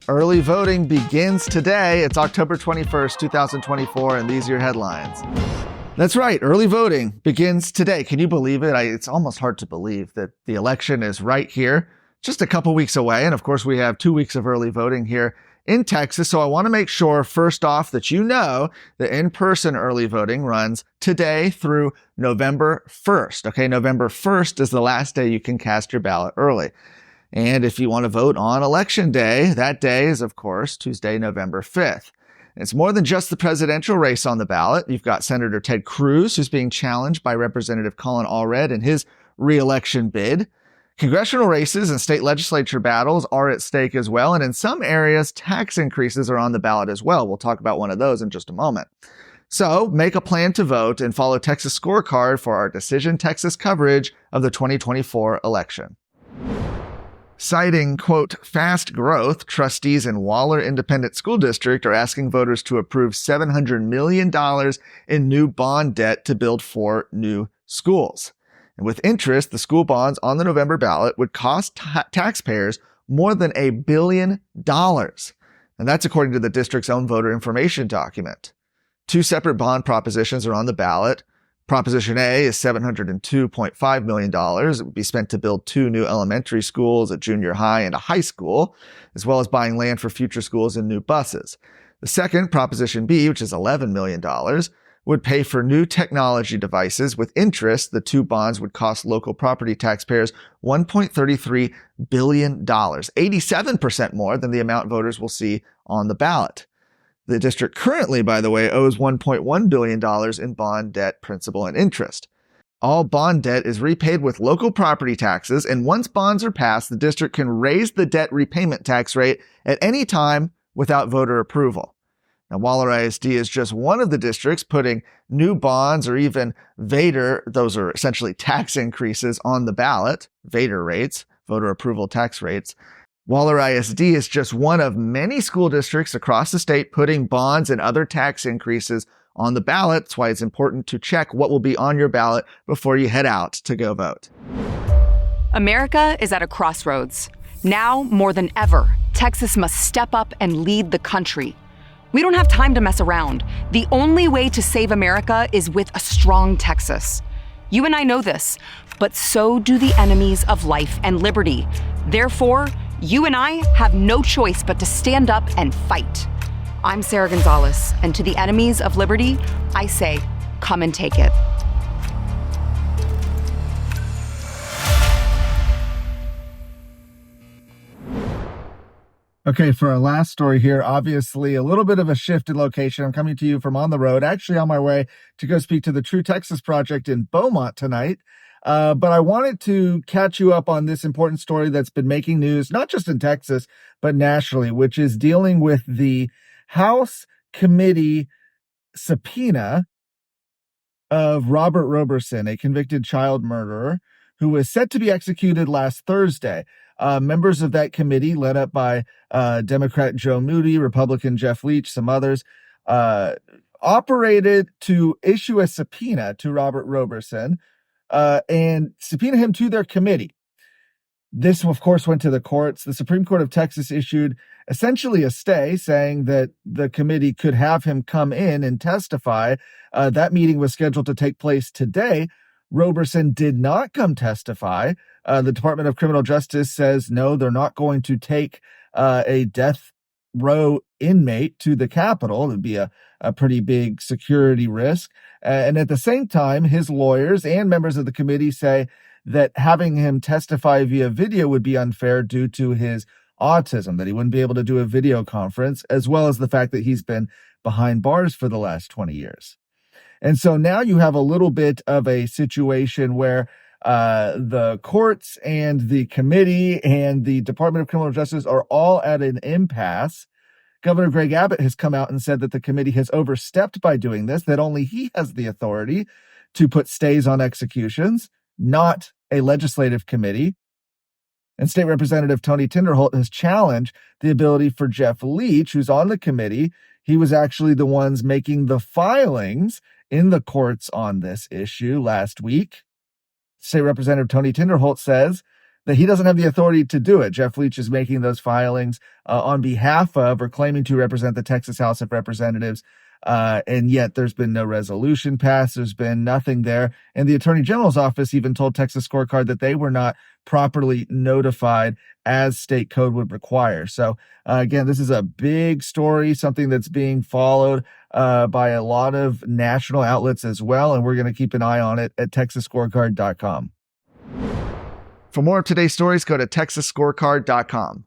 Early voting begins today. It's October 21st, 2024, and these are your headlines. That's right, early voting begins today. Can you believe it? It's almost hard to believe that the election is right here, just a couple weeks away. And of course, we have 2 weeks of early voting here in Texas. So I want to make sure, first off, that you know that in-person early voting runs today through November 1st. Okay, November 1st is the last day you can cast your ballot early. And if you want to vote on Election Day, that day is, of course, Tuesday, November 5th. It's more than just the presidential race on the ballot. You've got Senator Ted Cruz, who's being challenged by Representative Colin Allred in his re-election bid. Congressional races and state legislature battles are at stake as well. And in some areas, tax increases are on the ballot as well. We'll talk about one of those in just a moment. So make a plan to vote and follow Texas Scorecard for our Decision Texas coverage of the 2024 election. Citing, quote, fast growth, trustees in Waller Independent School District are asking voters to approve $700 million in new bond debt to build 4 new schools. And with interest, the school bonds on the November ballot would cost taxpayers more than $1 billion. And that's according to the district's own voter information document. 2 separate bond propositions are on the ballot. Proposition A is $702.5 million. It would be spent to build 2 new elementary schools, a junior high and a high school, as well as buying land for future schools and new buses. The second, Proposition B, which is $11 million, would pay for new technology devices. With interest, the 2 bonds would cost local property taxpayers $1.33 billion, 87% more than the amount voters will see on the ballot. The district currently, by the way, owes $1.1 billion in bond debt, principal, and interest. All bond debt is repaid with local property taxes, and once bonds are passed, the district can raise the debt repayment tax rate at any time without voter approval. Now, Waller ISD is just one of the districts putting new bonds or even VADER, those are essentially tax increases, on the ballot, VADER rates, voter approval tax rates. Waller ISD is just one of many school districts across the state putting bonds and other tax increases on the ballot. That's why it's important to check what will be on your ballot before you head out to go vote. America is at a crossroads. Now, more than ever, Texas must step up and lead the country. We don't have time to mess around. The only way to save America is with a strong Texas. You and I know this, but so do the enemies of life and liberty. Therefore, you and I have no choice but to stand up and fight. I'm Sarah Gonzalez, and to the enemies of liberty, I say, come and take it. Okay, for our last story here, obviously a little bit of a shift in location. I'm coming to you from on the road, actually on my way to go speak to the True Texas Project in Beaumont tonight. But I wanted to catch you up on this important story that's been making news, not just in Texas, but nationally, which is dealing with the House committee subpoena of Robert Roberson, a convicted child murderer who was set to be executed last Thursday. Members of that committee, led up by Democrat Joe Moody, Republican Jeff Leach, some others, operated to issue a subpoena to Robert Roberson and subpoena him to their committee. This, of course, went to the courts. The Supreme Court of Texas issued essentially a stay saying that the committee could have him come in and testify. That meeting was scheduled to take place today. Roberson did not come testify. The Department of Criminal Justice says, no, they're not going to take a death row inmate to the Capitol. It would be a pretty big security risk. And at the same time, his lawyers and members of the committee say that having him testify via video would be unfair due to his autism, that he wouldn't be able to do a video conference, as well as the fact that he's been behind bars for the last 20 years. And so now you have a little bit of a situation where the courts and the committee and the Department of Criminal Justice are all at an impasse. Governor Greg Abbott has come out and said that the committee has overstepped by doing this, that only he has the authority to put stays on executions, not a legislative committee. And State Representative Tony Tinderholt has challenged the ability for Jeff Leach, who's on the committee. He was actually the ones making the filings in the courts on this issue last week. State Representative Tony Tinderholt says that he doesn't have the authority to do it. Jeff Leach is making those filings on behalf of, or claiming to represent, the Texas House of Representatives. And yet there's been no resolution passed. There's been nothing there. And the Attorney General's office even told Texas Scorecard that they were not properly notified as state code would require. So again, this is a big story, something that's being followed by a lot of national outlets as well. And we're going to keep an eye on it at TexasScorecard.com. For more of today's stories, go to TexasScorecard.com.